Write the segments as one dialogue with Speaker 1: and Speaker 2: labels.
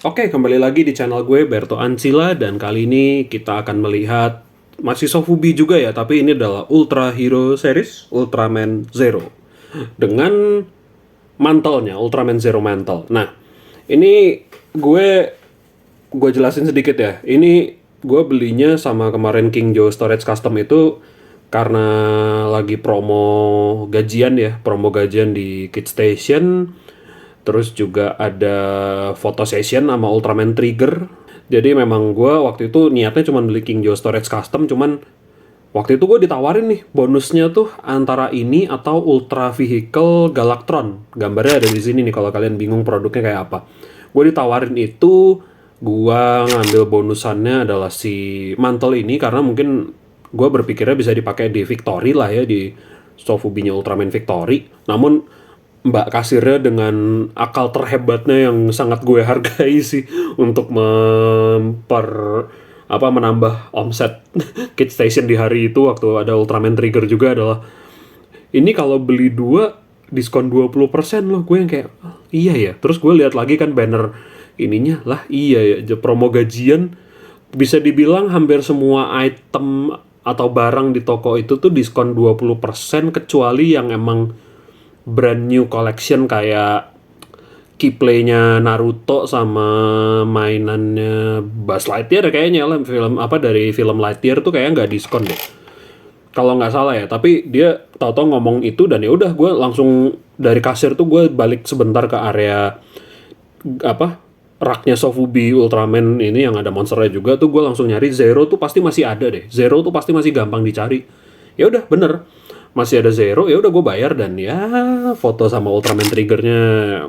Speaker 1: Oke, kembali lagi di channel gue Berto Ancila dan kali ini kita akan melihat masih Sofubi juga ya, tapi ini adalah Ultra Hero Series Ultraman Zero dengan mantelnya Ultraman Zero Mantle. Nah, ini gue jelasin sedikit ya. Ini gue belinya sama kemarin King Joe Storage Custom itu karena lagi promo gajian di Kid Station. Terus juga ada photo session sama Ultraman Trigger. Jadi memang gue waktu itu niatnya cuma beli King Joe Storage Custom, cuman waktu itu gue ditawarin nih bonusnya tuh antara ini atau Ultra Vehicle Galactron. Gambarnya ada di sini nih kalau kalian bingung produknya kayak apa. Gue ditawarin itu, gue ngambil bonusannya adalah si mantel ini karena mungkin gue berpikirnya bisa dipakai di Victory lah ya, di Sofubinya Ultraman Victory. Namun Mbak kasirnya dengan akal terhebatnya yang sangat gue hargai sih untuk menambah omset Kid Station di hari itu waktu ada Ultraman Trigger juga adalah ini kalau beli dua diskon 20% loh. Gue yang kayak iya ya. Terus gue lihat lagi kan banner ininya lah, iya ya, promo gajian. Bisa dibilang hampir semua item atau barang di toko itu tuh diskon 20% kecuali yang emang brand new collection kayak keyplaynya Naruto sama mainannya Buzz Lightyear kayaknya lah, film apa dari film Lightyear tuh kayak nggak diskon deh kalau nggak salah ya. Tapi dia tahu-tahu ngomong itu dan ya udah gue langsung dari kasir tuh gue balik sebentar ke area apa raknya Sofubi Ultraman ini yang ada monsternya juga tuh. Gue langsung nyari Zero tuh pasti masih ada deh, Zero tuh pasti masih gampang dicari. Ya udah bener masih ada Zero, ya udah gue bayar dan ya foto sama Ultraman Triggernya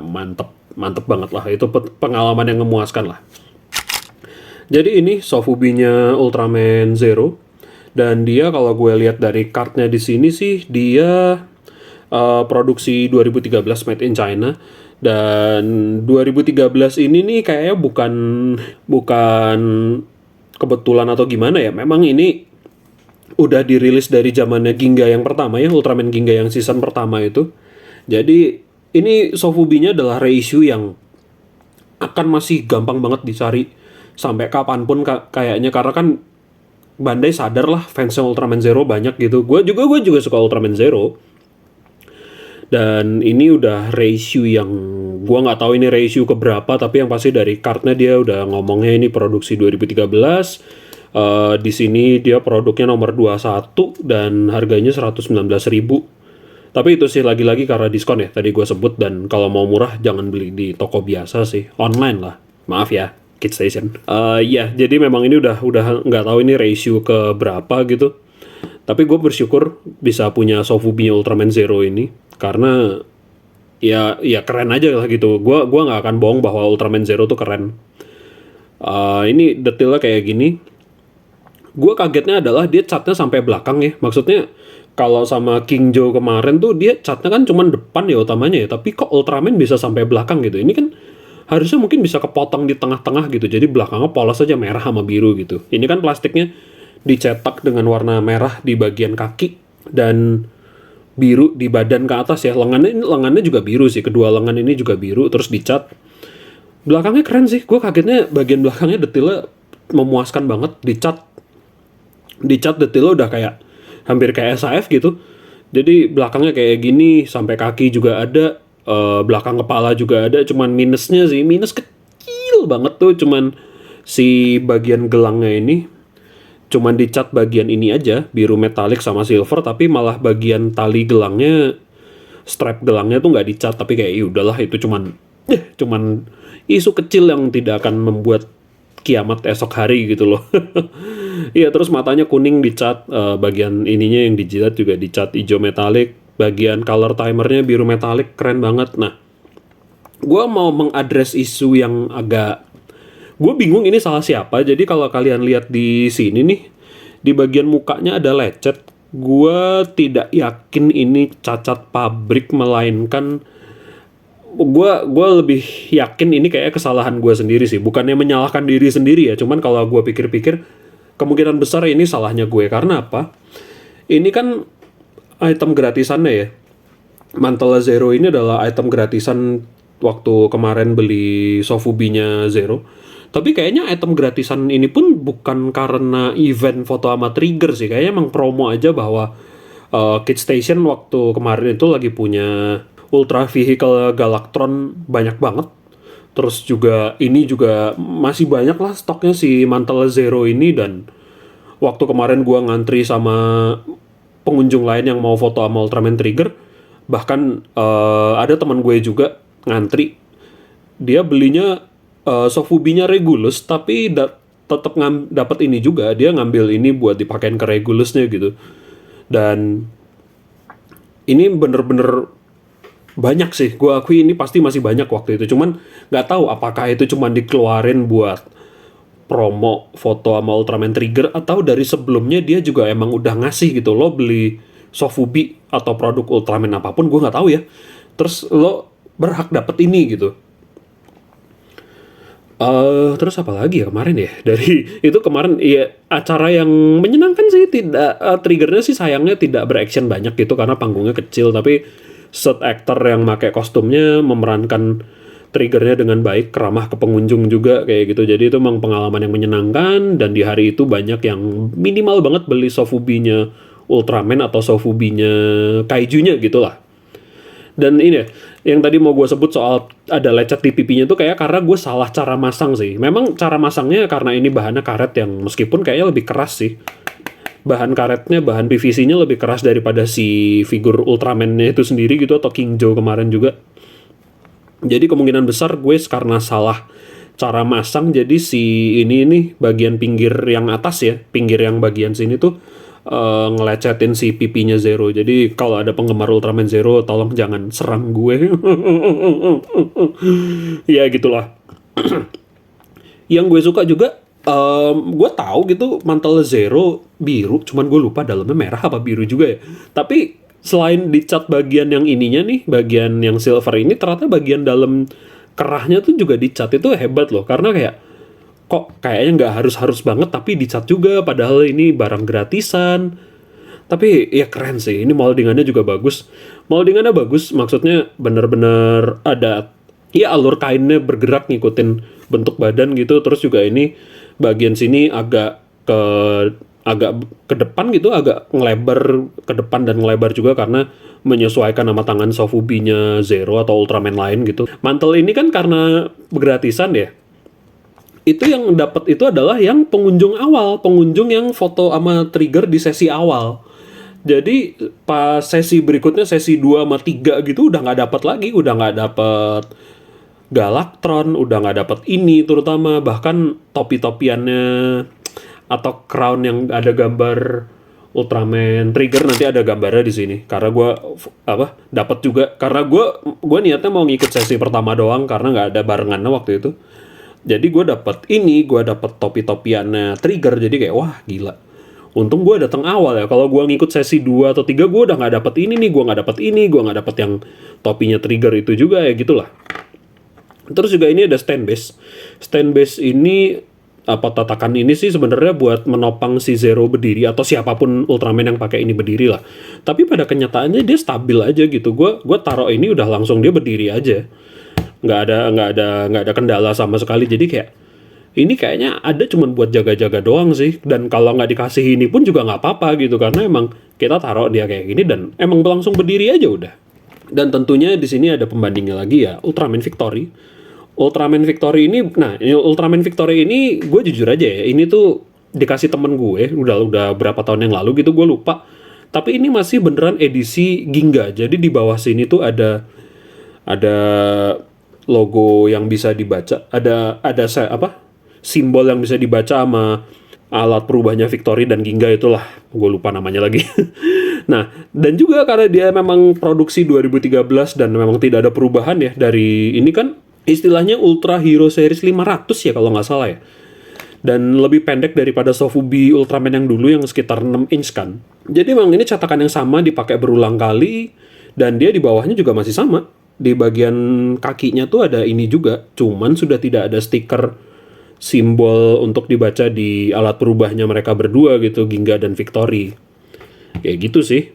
Speaker 1: mantep mantep banget lah. Itu pengalaman yang memuaskan lah. Jadi ini Sofubinya Ultraman Zero dan dia kalau gue lihat dari kartnya di sini sih dia produksi 2013 made in China. Dan 2013 ini nih kayaknya bukan bukan kebetulan atau gimana ya. Memang ini udah dirilis dari zamannya Ginga yang pertama ya, Ultraman Ginga yang season pertama itu. Jadi ini Sofubinya adalah reissue yang akan masih gampang banget dicari sampai kapanpun kayaknya, karena kan Bandai sadar lah fansnya Ultraman Zero banyak gitu. Gue juga suka Ultraman Zero. Dan ini udah ratio yang gua nggak tahu ini ratio keberapa, tapi yang pasti dari kartnya dia udah ngomongnya ini produksi 2013. Di sini dia produknya nomor 21 dan harganya 119.000. Tapi itu sih lagi-lagi karena diskon ya tadi gue sebut, dan kalau mau murah jangan beli di toko biasa sih, online lah. Maaf ya, Kid Station. Ya, jadi memang ini udah nggak tahu ini ratio ke berapa gitu. Tapi gue bersyukur bisa punya Sofubi Ultraman Zero ini karena ya keren aja lah gitu. Gua nggak akan bohong bahwa Ultraman Zero tuh keren. Ini detailnya kayak gini. Gue kagetnya adalah dia catnya sampai belakang ya. Maksudnya kalau sama King Joe kemarin tuh dia catnya kan cuman depan ya utamanya ya. Tapi kok Ultraman bisa sampai belakang gitu. Ini kan harusnya mungkin bisa kepotong di tengah-tengah gitu. Jadi belakangnya polos aja merah sama biru gitu. Ini kan plastiknya dicetak dengan warna merah di bagian kaki dan biru di badan ke atas ya. Lengannya juga biru sih. Kedua lengan ini juga biru terus dicat. Belakangnya keren sih. Gue kagetnya bagian belakangnya detailnya memuaskan banget. Dicat detailnya udah kayak hampir kayak SAF gitu. Jadi belakangnya kayak gini sampai kaki juga ada, belakang kepala juga ada. Cuman minusnya sih minus kecil banget tuh, cuman si bagian gelangnya ini cuman dicat bagian ini aja biru metalik sama silver, tapi malah bagian tali gelangnya, strap gelangnya tuh nggak dicat. Tapi kayak ya udahlah, itu cuman isu kecil yang tidak akan membuat kiamat esok hari gitu loh. Iya, terus matanya kuning dicat, bagian ininya yang dijilat juga dicat hijau metalik, bagian color timernya biru metalik, keren banget. Nah, gue mau mengadres isu yang agak, gue bingung ini salah siapa. Jadi kalau kalian lihat di sini nih, di bagian mukanya ada lecet. Gue tidak yakin ini cacat pabrik, melainkan gue lebih yakin ini kayak kesalahan gue sendiri sih. Bukannya menyalahkan diri sendiri ya, cuman kalau gue pikir-pikir kemungkinan besar ini salahnya gue. Karena apa? Ini kan item gratisannya ya. Mantel Zero ini adalah item gratisan waktu kemarin beli Sofubi-nya Zero. Tapi kayaknya item gratisan ini pun bukan karena event foto sama trigger sih. Kayaknya emang promo aja bahwa Kit Station waktu kemarin itu lagi punya Ultra Vehicle Galactron banyak banget. Terus juga ini juga masih banyak lah stoknya si Mantle Zero ini. Dan waktu kemarin gua ngantri sama pengunjung lain yang mau foto sama Ultraman Trigger, bahkan ada teman gue juga ngantri, dia belinya Sofubi-nya Regulus tapi tetap dapat ini juga, dia ngambil ini buat dipakein ke Regulusnya gitu. Dan ini bener-bener banyak sih, gue akui ini pasti masih banyak waktu itu, cuman nggak tahu apakah itu cuman dikeluarin buat promo foto sama Ultraman Trigger atau dari sebelumnya dia juga emang udah ngasih gitu, lo beli Sofubi atau produk Ultraman apapun, gue nggak tahu ya, terus lo berhak dapet ini gitu. Terus apa lagi ya kemarin ya, dari itu kemarin ya acara yang menyenangkan sih, tidak triggernya sih sayangnya tidak beraction banyak gitu karena panggungnya kecil, tapi set actor yang pakai kostumnya memerankan triggernya dengan baik, ramah ke pengunjung juga kayak gitu. Jadi itu memang pengalaman yang menyenangkan. Dan di hari itu banyak yang minimal banget beli Sofubi-nya Ultraman atau Sofubi-nya Kaiju-nya gitu lah. Dan ini yang tadi mau gue sebut soal ada lecet di pipinya tuh kayak karena gue salah cara masang sih. Memang cara masangnya karena ini bahannya karet yang meskipun kayaknya lebih keras sih. Bahan karetnya, bahan PVC-nya lebih keras daripada si figur Ultraman-nya itu sendiri gitu, atau King Joe kemarin juga. Jadi kemungkinan besar gue karena salah cara masang, jadi si ini nih bagian pinggir yang atas ya, pinggir yang bagian sini tuh ngelecetin si pipinya Zero. Jadi kalau ada penggemar Ultraman Zero, tolong jangan serang gue. Ya gitulah. Yang gue suka juga, gue tahu gitu mantel Zero biru, cuman gue lupa dalamnya merah apa biru juga ya. Tapi selain dicat bagian yang ininya nih, bagian yang silver ini, ternyata bagian dalam kerahnya tuh juga dicat. Itu hebat loh, karena kayak kok kayaknya nggak harus banget tapi dicat juga, padahal ini barang gratisan. Tapi ya keren sih, ini moldingannya juga bagus. Moldingannya bagus, maksudnya bener-bener ada ya alur kainnya bergerak ngikutin bentuk badan gitu. Terus juga ini bagian sini agak ke depan gitu, agak ngelebar ke depan dan ngelebar juga karena menyesuaikan sama tangan Sofubi-nya Zero atau Ultraman lain gitu. Mantel ini kan karena gratisan ya. Itu yang dapat itu adalah yang pengunjung awal, pengunjung yang foto sama Trigger di sesi awal. Jadi pas sesi berikutnya, sesi 2 sama 3 gitu udah nggak dapat lagi, udah nggak dapat Galactron, udah nggak dapat ini terutama, bahkan topi-topiannya atau crown yang ada gambar Ultraman Trigger nanti ada gambarnya di sini. Karena gue dapat juga karena gue niatnya mau ngikut sesi pertama doang karena nggak ada barengannya waktu itu. Jadi gue dapat ini, gue dapat topi-topiannya Trigger. Jadi kayak wah gila. Untung gue datang awal ya. Kalau gue ngikut sesi 2 atau 3 gue udah nggak dapat ini nih, gue nggak dapat ini, gue nggak dapat yang topinya Trigger itu juga ya gitulah. Terus juga ini ada stand base. Stand base ini tatakan ini sih sebenarnya buat menopang si Zero berdiri atau siapapun Ultraman yang pakai ini berdiri lah. Tapi pada kenyataannya dia stabil aja gitu. Gue taruh ini udah langsung dia berdiri aja. Nggak ada kendala sama sekali. Jadi kayak ini kayaknya ada cuman buat jaga-jaga doang sih. Dan kalau nggak dikasih ini pun juga nggak apa-apa gitu karena emang kita taruh dia kayak gini dan emang langsung berdiri aja udah. Dan tentunya di sini ada pembandingnya lagi ya, Ultraman Victory. Ultraman Victory ini gue jujur aja ya, ini tuh dikasih temen gue udah berapa tahun yang lalu gitu, gue lupa. Tapi ini masih beneran edisi Ginga. Jadi di bawah sini tuh ada logo yang bisa dibaca, ada simbol yang bisa dibaca sama alat perubahnya Victory dan Ginga itulah, gue lupa namanya lagi. Nah, dan juga karena dia memang produksi 2013 dan memang tidak ada perubahan ya dari ini kan istilahnya Ultra Hero Series 500 ya kalau nggak salah ya. Dan lebih pendek daripada Sofubi Ultraman yang dulu yang sekitar 6 inch kan. Jadi memang ini cetakan yang sama dipakai berulang kali dan dia di bawahnya juga masih sama. Di bagian kakinya tuh ada ini juga, cuman sudah tidak ada stiker simbol untuk dibaca di alat perubahnya mereka berdua gitu, Ginga dan Victory. Kayak gitu sih.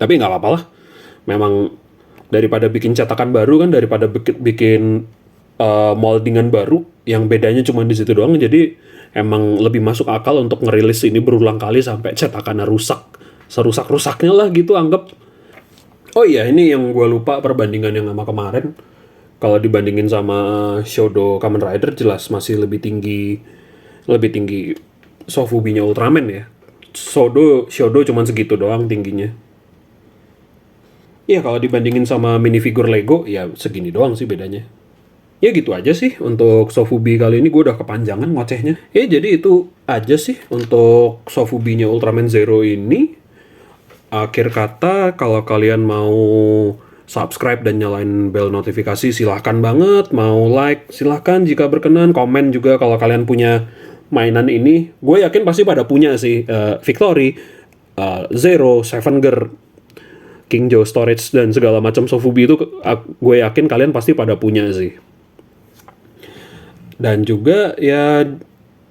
Speaker 1: Tapi nggak apa-apa lah. Memang Daripada bikin cetakan baru kan, daripada bikin moldingan baru yang bedanya cuma di situ doang, jadi emang lebih masuk akal untuk ngerilis ini berulang kali sampai cetakannya rusak, serusak-rusaknya lah gitu anggap. Oh iya, ini yang gue lupa perbandingan yang sama kemarin. Kalau dibandingin sama Shodo Kamen Rider jelas masih lebih tinggi Sofubi-nya Ultraman ya. Shodo cuman segitu doang tingginya. Ya kalau dibandingin sama minifigure Lego ya segini doang sih bedanya. Ya gitu aja sih untuk Sofubi kali ini, gue udah kepanjangan ngocehnya. Ya jadi itu aja sih untuk Sofubi-nya Ultraman Zero ini. Akhir kata, kalau kalian mau subscribe dan nyalain bell notifikasi silahkan banget. Mau like silahkan jika berkenan. Komen juga kalau kalian punya mainan ini. Gue yakin pasti pada punya sih. Victory, Zero, Sevenger, King Joe Storage, dan segala macam Sofubi itu gue yakin kalian pasti pada punya sih. Dan juga ya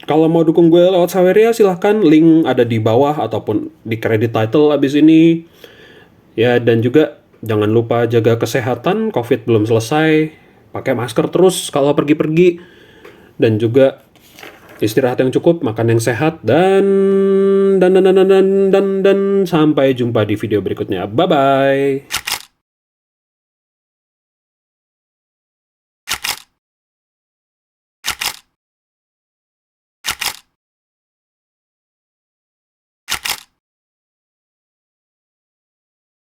Speaker 1: kalau mau dukung gue lewat Saweria silahkan, link ada di bawah ataupun di credit title abis ini. Ya dan juga jangan lupa jaga kesehatan, COVID belum selesai, pakai masker terus kalau pergi-pergi. Dan juga istirahat yang cukup, makan yang sehat, dan sampai jumpa di video berikutnya. Bye-bye.